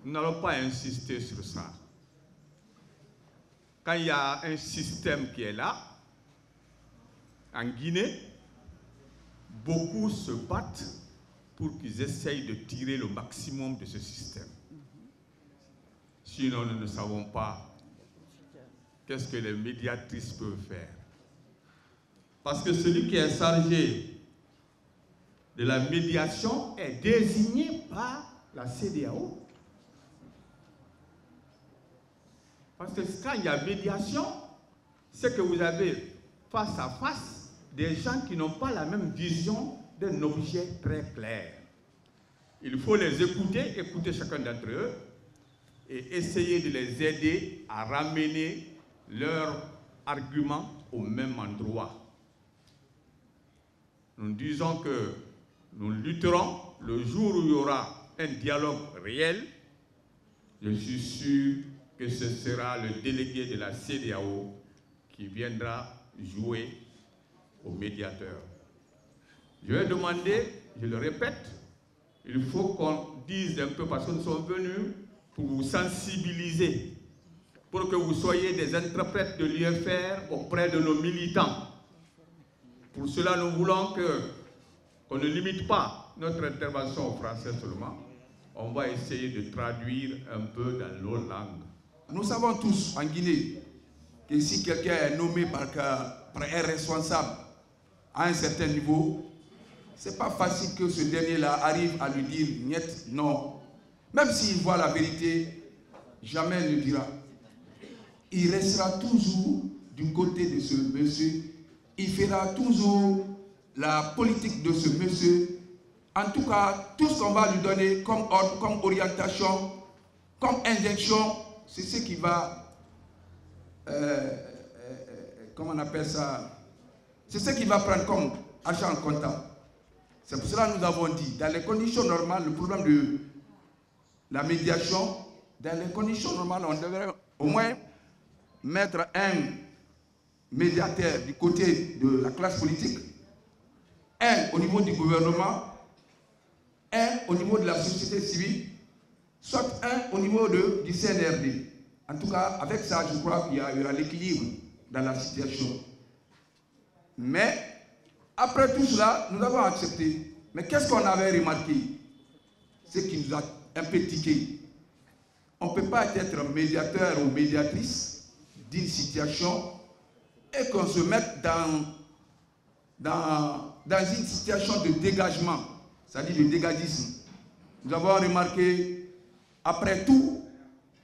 nous n'allons pas insister sur ça. Quand il y a un système qui est là, en Guinée, beaucoup se battent pour qu'ils essayent de tirer le maximum de ce système. Sinon, nous ne savons pas qu'est-ce que les médiatrices peuvent faire. Parce que celui qui est chargé de la médiation est désigné par la CEDEAO. Parce que quand il y a médiation, c'est que vous avez face à face des gens qui n'ont pas la même vision d'un objet très clair. Il faut les écouter, écouter chacun d'entre eux et essayer de les aider à ramener leurs arguments au même endroit. Nous disons que nous lutterons le jour où il y aura un dialogue réel. Je suis sûr que ce sera le délégué de la CEDEAO qui viendra jouer au médiateur. Je vais demander, je le répète, il faut qu'on dise un peu, parce que nous sommes venus pour vous sensibiliser, pour que vous soyez des interprètes de l'UFR auprès de nos militants. Pour cela, nous voulons qu'on ne limite pas notre intervention au français seulement. On va essayer de traduire un peu dans nos langues. Nous savons tous en Guinée que si quelqu'un est nommé par un responsable à un certain niveau, ce n'est pas facile que ce dernier-là arrive à lui dire niet, non. Même s'il voit la vérité, jamais ne dira. Il restera toujours du côté de ce monsieur. Il fera toujours la politique de ce monsieur. En tout cas, tout ce qu'on va lui donner comme ordre, comme orientation, comme injection, c'est ce qui va, comment on appelle ça, c'est ce qui va prendre comme argent comptant. C'est pour cela que nous avons dit, dans les conditions normales, le problème de la médiation, dans les conditions normales, on devrait au moins mettre un médiateur du côté de la classe politique, un au niveau du gouvernement, un au niveau de la société civile, soit un au niveau du CNRD. En tout cas, avec ça, je crois qu'il y aura l'équilibre dans la situation. Mais, après tout cela, nous avons accepté. Mais qu'est-ce qu'on avait remarqué? Ce qui nous a un peu tiqué. On ne peut pas être médiateur ou médiatrice d'une situation et qu'on se mette dans une situation de dégagement, c'est-à-dire de dégagisme. Nous avons remarqué, après tout,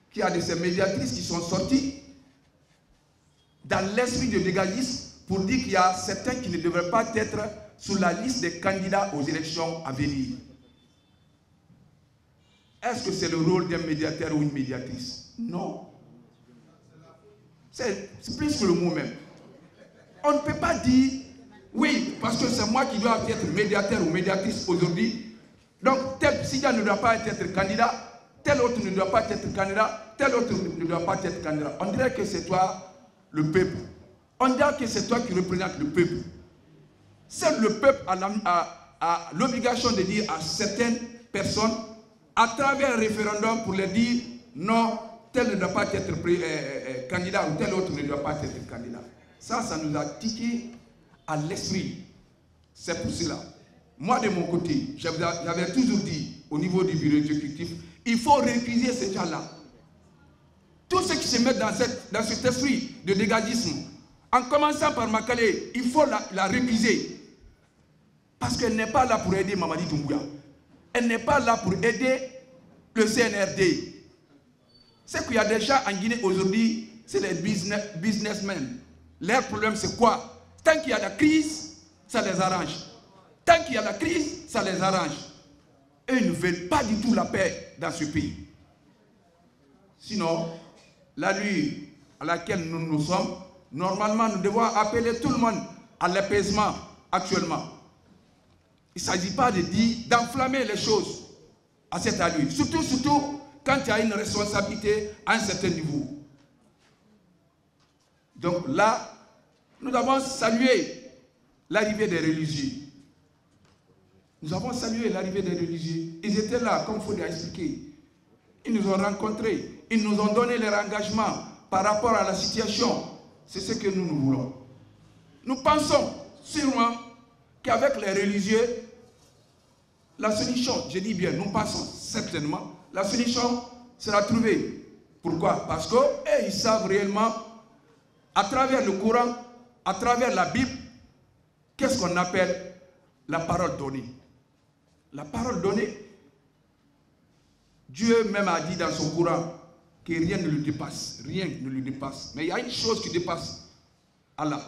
qu'il y a de ces médiatrices qui sont sorties dans l'esprit de dégagisme pour dire qu'il y a certains qui ne devraient pas être sur la liste des candidats aux élections à venir. Est-ce que c'est le rôle d'un médiateur ou une médiatrice? Non. C'est plus que le mot même. On ne peut pas dire, oui, parce que c'est moi qui dois être médiateur ou médiatrice aujourd'hui. Donc, tel Sidia ne doit pas être candidat, tel autre ne doit pas être candidat, tel autre ne doit pas être candidat. On dirait que c'est toi, le peuple. On dirait que c'est toi qui représentes le peuple. Seul le peuple a l'obligation de dire à certaines personnes, à travers un référendum, pour leur dire non, tel ne doit pas être candidat ou tel autre ne doit pas être candidat. Ça nous a tiqué à l'esprit. C'est pour cela. Moi, de mon côté, j'avais toujours dit au niveau du bureau exécutif, il faut récuser ces gens-là. Tous ceux qui se mettent dans cet esprit de dégagisme, en commençant par Makale, il faut la récuser. Parce qu'elle n'est pas là pour aider Mamadi Doumbouya. Elle n'est pas là pour aider le CNRD. C'est qu'il y a des gens en Guinée aujourd'hui, c'est les businessmen. Leur problème, c'est quoi? Tant qu'il y a la crise, ça les arrange. Tant qu'il y a la crise, ça les arrange. Eux, ils ne veulent pas du tout la paix dans ce pays. Sinon, la nuit à laquelle nous sommes, normalement, nous devons appeler tout le monde à l'apaisement actuellement. Il ne s'agit pas de dire, d'enflammer les choses à cette allure. Surtout quand il y a une responsabilité à un certain niveau. Donc là, nous avons salué l'arrivée des religieux. Nous avons salué l'arrivée des religieux. Ils étaient là, comme il faut l'expliquer. Ils nous ont rencontrés. Ils nous ont donné leur engagement par rapport à la situation. C'est ce que nous voulons. Nous pensons sûrement qu'avec les religieux, la solution, je dis bien, nous pensons certainement, la solution sera trouvée. Pourquoi? Parce qu'ils savent réellement, à travers le Coran, à travers la Bible, qu'est-ce qu'on appelle la parole donnée. La parole donnée, Dieu même a dit dans son Coran que rien ne le dépasse. Rien ne le dépasse. Mais il y a une chose qui dépasse Allah.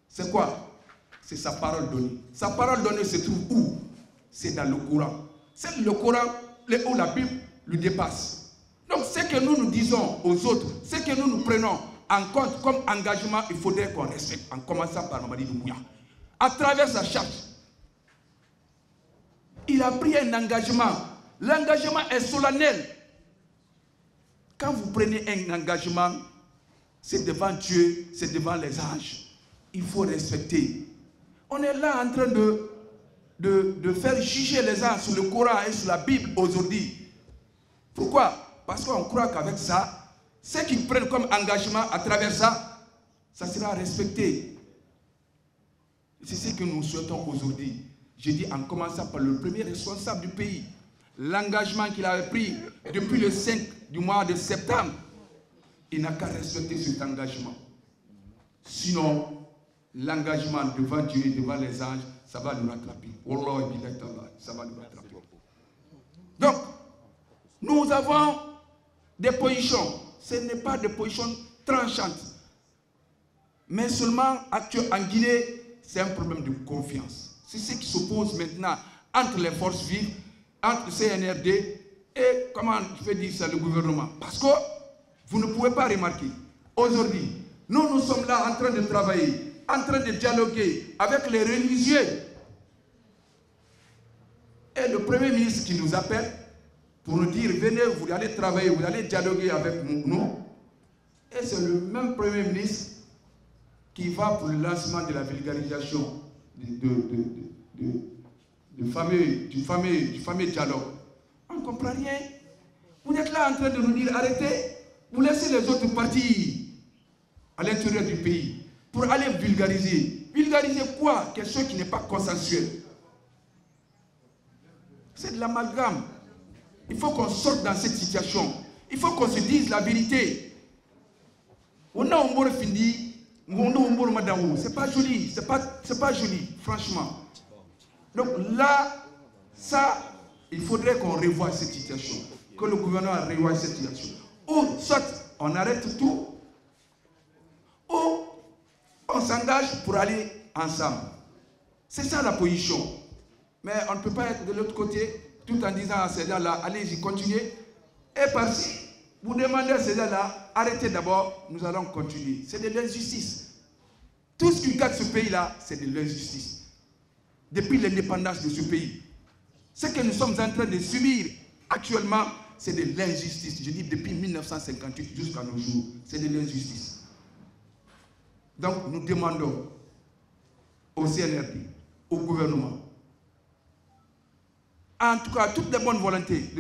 C'est quoi? C'est sa parole donnée. Sa parole donnée se trouve où? C'est dans le Coran. C'est le Coran où la Bible le dépasse. Donc ce que nous disons aux autres, ce que nous prenons en compte comme engagement, il faudrait qu'on respecte, en commençant par Mamadi Doumbouya. À travers sa charte, il a pris un engagement. L'engagement est solennel. Quand vous prenez un engagement, c'est devant Dieu, c'est devant les anges. Il faut respecter. On est là en train de faire juger les gens sur le Coran et sur la Bible aujourd'hui. Pourquoi? Parce qu'on croit qu'avec ça, ce qu'ils prennent comme engagement à travers ça, ça sera respecté. C'est ce que nous souhaitons aujourd'hui. Je dis en commençant par le premier responsable du pays. L'engagement qu'il avait pris depuis le 5 du mois de septembre, il n'a qu'à respecter cet engagement. Sinon, l'engagement devant Dieu et devant les anges, ça va nous rattraper. Wallah, ça va nous rattraper. Donc, nous avons des positions. Ce n'est pas des positions tranchantes. Mais seulement en Guinée, c'est un problème de confiance. C'est ce qui s'oppose maintenant entre les forces vives, entre le CNRD et, comment je peux dire ça, le gouvernement. Parce que vous ne pouvez pas remarquer, aujourd'hui, nous sommes là en train de travailler, en train de dialoguer avec les religieux. Et le Premier ministre qui nous appelle pour nous dire, venez, vous allez travailler, vous allez dialoguer avec nous. Et c'est le même Premier ministre qui va pour le lancement de la vulgarisation du fameux dialogue. On ne comprend rien. Vous êtes là en train de nous dire, arrêtez, vous laissez les autres partir à l'intérieur du pays pour aller vulgariser. Vulgariser quoi? Quelque chose qui n'est pas consensuel. C'est de l'amalgame. Il faut qu'on sorte dans cette situation. Il faut qu'on se dise la vérité. On a un mot fini. C'est pas joli, c'est pas joli, franchement. Donc là, ça, il faudrait qu'on revoie cette situation, que le gouvernement revoie cette situation. Ou soit on arrête tout, ou on s'engage pour aller ensemble. C'est ça la position. Mais on ne peut pas être de l'autre côté, tout en disant à ces gens-là, allez-y, continuez, et par-ci. Vous demandez à ces gens-là, arrêtez d'abord, nous allons continuer. C'est de l'injustice. Tout ce qui gâte ce pays-là, c'est de l'injustice. Depuis l'indépendance de ce pays. Ce que nous sommes en train de subir actuellement, c'est de l'injustice. Je dis depuis 1958 jusqu'à nos jours, c'est de l'injustice. Donc nous demandons au CNRD, au gouvernement, en tout cas toutes les bonnes volontés,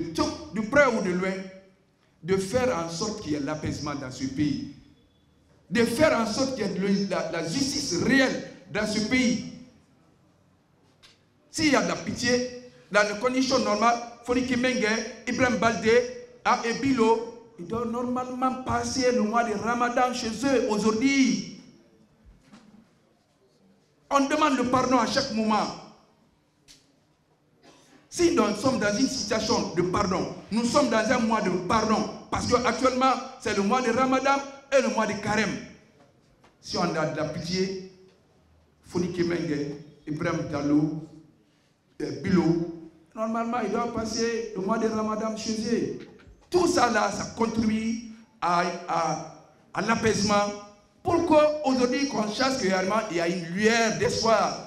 de près ou de loin, de faire en sorte qu'il y ait l'apaisement dans ce pays. De faire en sorte qu'il y ait la justice réelle dans ce pays. S'il y a de la pitié, dans les conditions normales, Foniki Mengue, Ibrahim Baldé, et Bilo, ils doivent normalement passer le mois de Ramadan chez eux aujourd'hui. On demande le pardon à chaque moment. Si nous sommes dans une situation de pardon, nous sommes dans un mois de pardon, parce qu'actuellement, c'est le mois de Ramadan et le mois de Carême. Si on a de la pitié, Foniki Mengue, Ibrahim Diallo, Bilo, normalement, ils doivent passer le mois de Ramadan chez eux. Tout ça là, ça contribue à l'apaisement pour qu'aujourd'hui, qu'on sache qu'il y a une lueur d'espoir